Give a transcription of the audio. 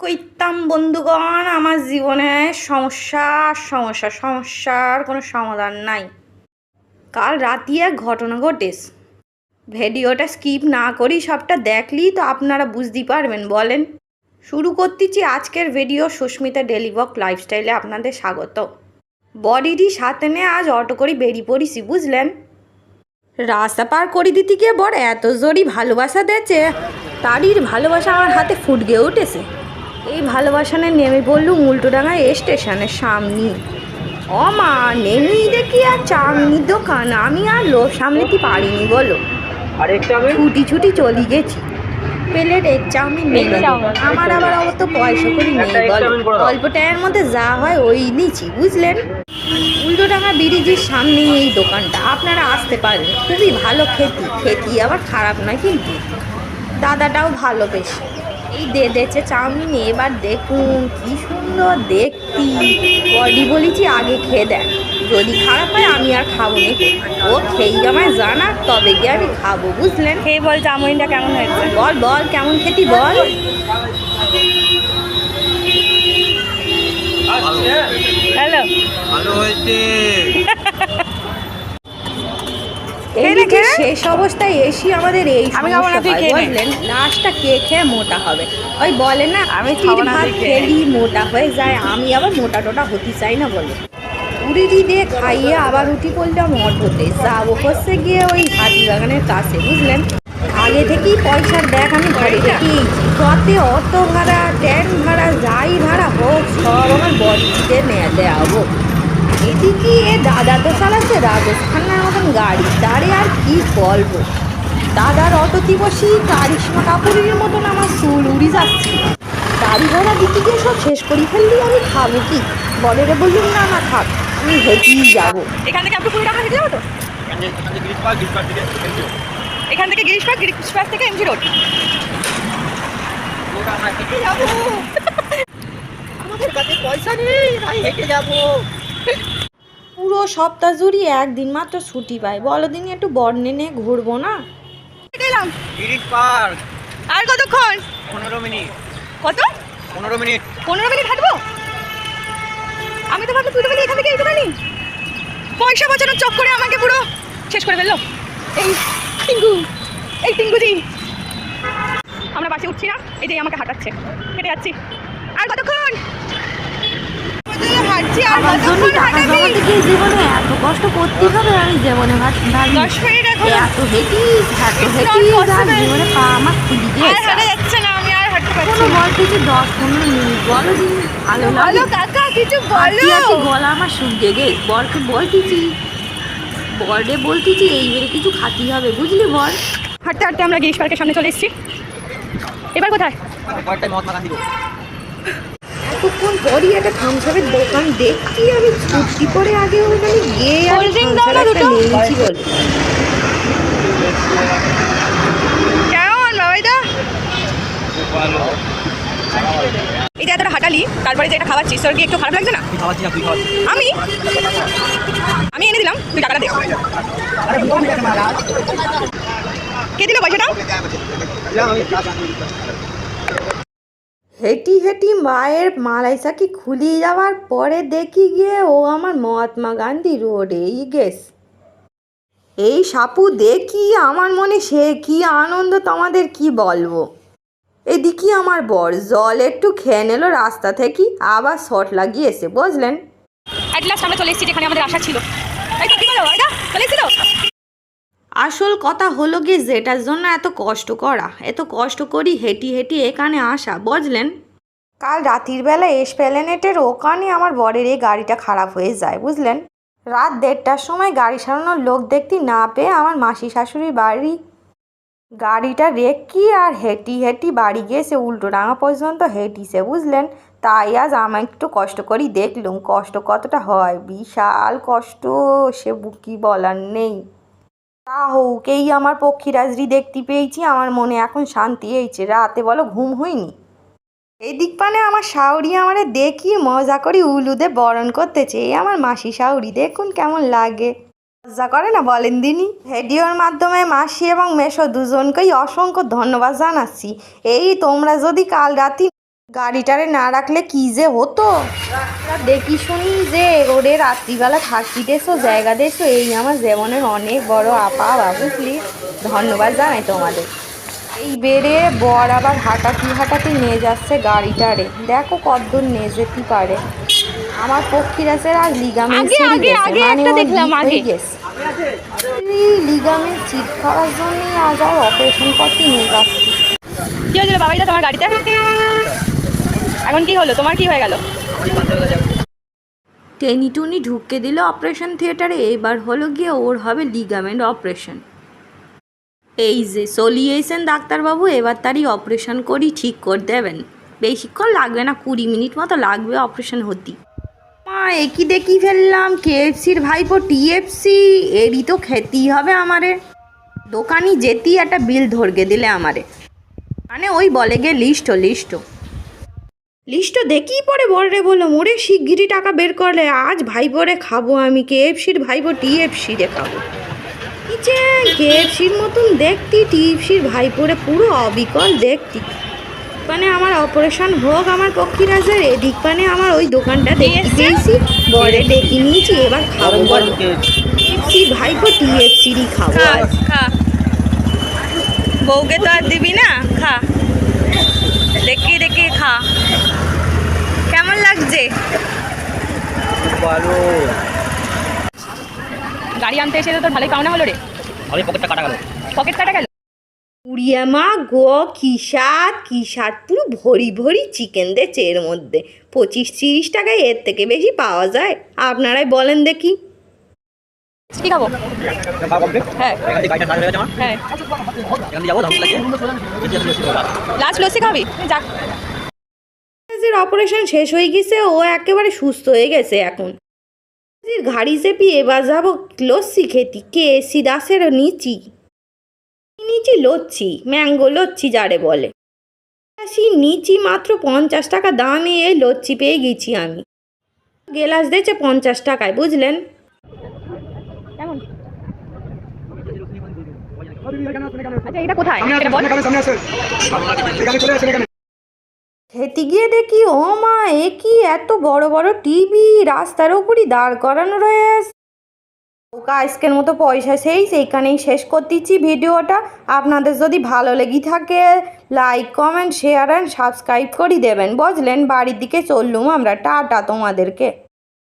কইতাম বন্ধুগণ, আমার জীবনে সমস্যার কোনো সমাধান নাই। কাল রাতে এক ঘটনা ঘটেছে। ভিডিওটা স্কিপ না করি সবটা দেখলেই তো আপনারা বুঝতেই পারবেন। বলেন, শুরু করতেছি আজকের ভিডিও। সুস্মিতা ডেলি ব্লগ লাইফস্টাইলে আপনাদের স্বাগত। বডিরই সাথে নিয়ে আজ অটো করে বেরিয়ে পড়িছি, বুঝলেন। রাস্তা পার করে দিতে গিয়ে বড় এত জোরই ভালোবাসা দিয়েছে, তারই ভালোবাসা আমার হাতে ফুটগে উঠেছে। এই ভালোবাসানে নেমে পড়লুম উল্টোডাঙা স্টেশনের সামনে। মা নেমেই দেখি আর চাউমিনের দোকান। আমি আর লোভ সামলাতে পারিনি বলো, ছুটি চলে গেছি। প্লেট এক চাউমিন নেই, আমার আবার অত পয়সা করে নেই বলো। অল্প টাইমের মধ্যে যা হয় ওই নিচ্ছি, বুঝলেন। উল্টোডাঙা ব্রিজের সামনে এই দোকানটা, আপনারা আসতে পারেন। খুবই ভালো খেতে আবার খারাপ নয়, কিন্তু দাদাটাও ভালো বেশ। এই দেছে চাউমিন, এবার দেখুন কি সুন্দর দেখতি। বডি বলেছি আগে খেয়ে দেন, যদি খারাপ হয় আমি আর খাবো না। ও খেয়ে আমায় জানা, তবে গিয়ে আমি খাবো, বুঝলেন। খেয়ে বল চাউমিনটা কেমন হয়েছে, বল কেমন খেতি বল। হ্যালো, ভালো হয়েছে। এদিকে শেষ অবস্থায় এসি আমাদের এই বুঝলেন। লাস্টটা কে খেয়ে মোটা হবে, ওই বলে না আমি ভাত খেলি মোটা হয়ে যায়। আমি আবার মোটা টোটা হতে চাই না বলে। উড়িটি দিয়ে খাইয়ে আবার উঠি পড়লাম অটোতে, যাবো হচ্ছে গিয়ে ওই হাতিবাগানের কাছে, বুঝলেন। আগে থেকেই পয়সার ব্যাগ আমি ঘরে রেখেছি, তাতে অটো ভাড়া, ট্রেন ভাড়া, যাই ভাড়া হোক সব আমার বডিতে নিয়ে দেওয়াবো। এদিকে দাদা তো চালাচ্ছে রাজস্থানের মতন গাড়ি, তারে আর কি বলবো। দাদার অটোতে বসি কারিশমা কাপুরের মতন আমার চুল উড়ি যাচ্ছে। গাড়ি ভাড়া দিতে গিয়ে সব শেষ করি ফেললি, আমি খাবো কি। বলেরে বললুম না থাক, আমি হেঁটেই যাবো। এখান থেকে আপনি 20 টাকা হেঁটে যাবো তো, এখান থেকে গিরিশ পার্ক থেকে এমজি রোড আমাদের কাছে পয়সা নেই, তাই হেঁটে যাবো। পুরো সপ্তাহ জুড়ি একদিন মাত্র ছুটি পাই, বলো দিন একটু বর্ণে নিয়ে ঘুরবো না। আর কতক্ষণ? 15 মিনিট। কত? 15 মিনিট। 15 মিনিট হাঁটবো? আমি তো ভাবলাম তুই তো বলি এখান থেকে এইটুখানি। পয়সা বাঁচানোর চক্করে আমাকে পুরো শেষ করে ফেললো এই টিঙ্গুজি। আমরা বাসে উঠছি না, এই যে আমাকে হাঁটাচ্ছে, হেঁটে যাচ্ছি। আর কতক্ষণ হাঁটছি? আর কতক্ষণ হাঁটাবি? জীবনে এত কষ্ট করতে হবে, আমি জীবনে 10 মিনিট এখন এত হেঁটি জীবনে পা আমার খুলি গিয়েছে। হাঁটা যাচ্ছে না, আমি আর হাঁটতে পারছি না। বলতেছি 10-15 মিনিট, বলো দিন ভালো কাকা কিছু বলো। গলা আমার শুকিয়ে গে, বরকে বলতেছি এইবারে কিছু খাতেই হবে, বুঝলি বল। হাঁটতে হাঁটতে আমরা গিরিশ পার্কের সামনে চলে এসেছি। এবার কোথায়? এতক্ষণ পরই একটা থামসাপের দোকান দেখছি আমি, ছুটি করে আগে ওখানে গিয়ে নিয়েছি বল। কেমন বাবাইদা? এই যে এতটা হাঁটালি, তারপরে যে এটা খাওয়াচ্ছিস, তোর কি একটু খারাপ লাগছে না? আমি এনে দিলাম, তুই টাকাটা দে। কে দিল পয়সাটা? হেঁটি মায়ের মালাইসাকি খুলিয়ে যাওয়ার পরে দেখি গিয়ে ও আমার মহাত্মা গান্ধী রোডেই গেছে। এই সাপু দেখি আমার মনে সে কি আনন্দ, তোমাদের কি বলবো। এদিকে আমার বর জল একটু খেয়ে নিল রাস্তা থেকে, আবার শট লাগিয়েছে, বুঝলেন। আমরা চলে এসেছি যেখানে আমাদের আশা ছিল। আসল কথা হলো গিয়ে যেটার জন্য এত কষ্ট করি হেঁটি এখানে আসা, বুঝলেন। কাল রাতের বেলা এসপ্ল্যানেডের ওখানে আমার বরের এই গাড়িটা খারাপ হয়ে যায়, বুঝলেন। রাত 1:30টার সময় গাড়ি সারানোর লোক দেখতে না পেয়ে আমার মাসি শাশুড়ির বাড়ি গাড়িটা রেখি আর হেঁটি বাড়ি গিয়েছে। উল্টোডাঙা পর্যন্ত হেঁটিছে, বুঝলেন। তাই আজ আমি একটু কষ্ট করি দেখলুম কষ্ট কতটা হয়। বিশাল কষ্ট, সে বুকি বলার নেই। তা হোক, এই আমার পক্ষীরাজরি দেখতে পেয়েছি, আমার মনে এখন শান্তি হয়েছে। রাতে বলো ঘুম হয়নি। এদিক পানে আমার শাউরি আমারে দেখি মজা করি উলুদে বরণ করতেছে। এই আমার মাসি শাউরি, দেখুন কেমন লাগে, মজা করে না বলেন দিনি। ভিডিওর মাধ্যমে মাসি এবং মেশো দুজনকেই অসংখ্য ধন্যবাদ জানাচ্ছি। এই তোমরা যদি কাল রাতে গাড়িটারে না রাখলে কি যে হতো। দেখি শুনি যে রোডে রাত্রিবেলা থাকতে দেশো, জায়গা দেশো, এই আমার জীবনের অনেক বড় আপা বাবু, প্লিজ ধন্যবাদ জানাই তোমাদের। এই বেড়ে বর আবার হাঁটাতে নিয়ে যাচ্ছে গাড়িটারে, দেখো কতদূর নিয়ে যেতে পারে। আমার পক্ষীরাজের আর লিগামেন্ট লিগামেন্ট চিট খাওয়ার জন্য আজ আর অপারেশন করতে নিয়ে যাচ্ছি। কি হয়েছিল বাবাইদা তোমার গাড়িতে? এখন কি হলো, তোমার কি হয়ে গেল? টেনি টুনি ঢুকে দিল অপারেশন থিয়েটারে, এবার হলো গিয়ে ওর হবে লিগামেন্ট অপারেশন। এই যে চলিয়েছেন ডাক্তারবাবু, এবার তারই অপারেশন করি ঠিক করে দেবেন। বেশিক্ষণ লাগবে না, 20 মিনিট মতো লাগবে অপারেশন হতে। মা একই দেখি ফেললাম কেএফসির ভাইপো টিএফসি, এরই তো খেতেই হবে আমারে। দোকানি যেতেই একটা বিল ধরগে দিলে আমারে, মানে ওই বলে গে লিস্ট দেখি পরে বড়রে বললো মোরে শিগগিরই টাকা বের করলে, আজ ভাইপোরে খাবো আমি, কেএফসির ভাইপো টিএফসি রে খাবো। কেএফসির মতন দেখতি, টিএফসির ভাইপোরে পুরো অবিকল দেখতি। মানে আমার অপারেশন হোক আমার পক্ষীরাজের, এদিক মানে আমার ওই দোকানটা দেখতে পেয়েছি, বরে ডেকে নিয়েছি, এবার খাবো বলো। কেএফসির ভাইপো টিএফসিরই খাবো। খা, বউকে তো আর দিবি না, খা দেখি খা। কেমন লাগছে? গাড়ি আনতে এসে তো তোর ভালোই পাওনা হলো রে। পকেট কাটা গেল। উড়িয়া মা গো, কি স্বাদ, পুরো ভরি চিকেন দিয়েছে এর মধ্যে। 25-30 টাকায় এর থেকে বেশি পাওয়া যায়? আপনারাই বলেন দেখি। কি খাবো? হ্যাঁ লাস্ট লস্যি খাবি? যাক, অপারেশন শেষ হয়ে গেছে, ও একেবারে সুস্থ হয়ে গেছে এখন। ঘাড়ি চেপি এবার যাবো লস্যি খেতি, কেএসি দাসের নিচি লচ্ছি, ম্যাঙ্গো লচ্ছি যারে বলে। নিচি মাত্র 50 টাকা দামে এই লচ্ছি পেয়ে গেছি আমি। গেলাস দিয়েছে 50 টাকায়, বুঝলেন? কেমন? আচ্ছা এটা কোথায়? খেতে গিয়ে দেখি ও মা, এ কি এত বড় টিভি রাস্তার উপরই দাঁড় করানো রয়েছে। ওকা আজকের মতো পয়সা সেইখানেই শেষ করতেছি ভিডিওটা। আপনাদের যদি ভালো লেগে থাকে like comment share and subscribe করে দেবেন, বুঝলেন? বাড়ির দিকে চললুম আমরা, টাটা তোমাদেরকে।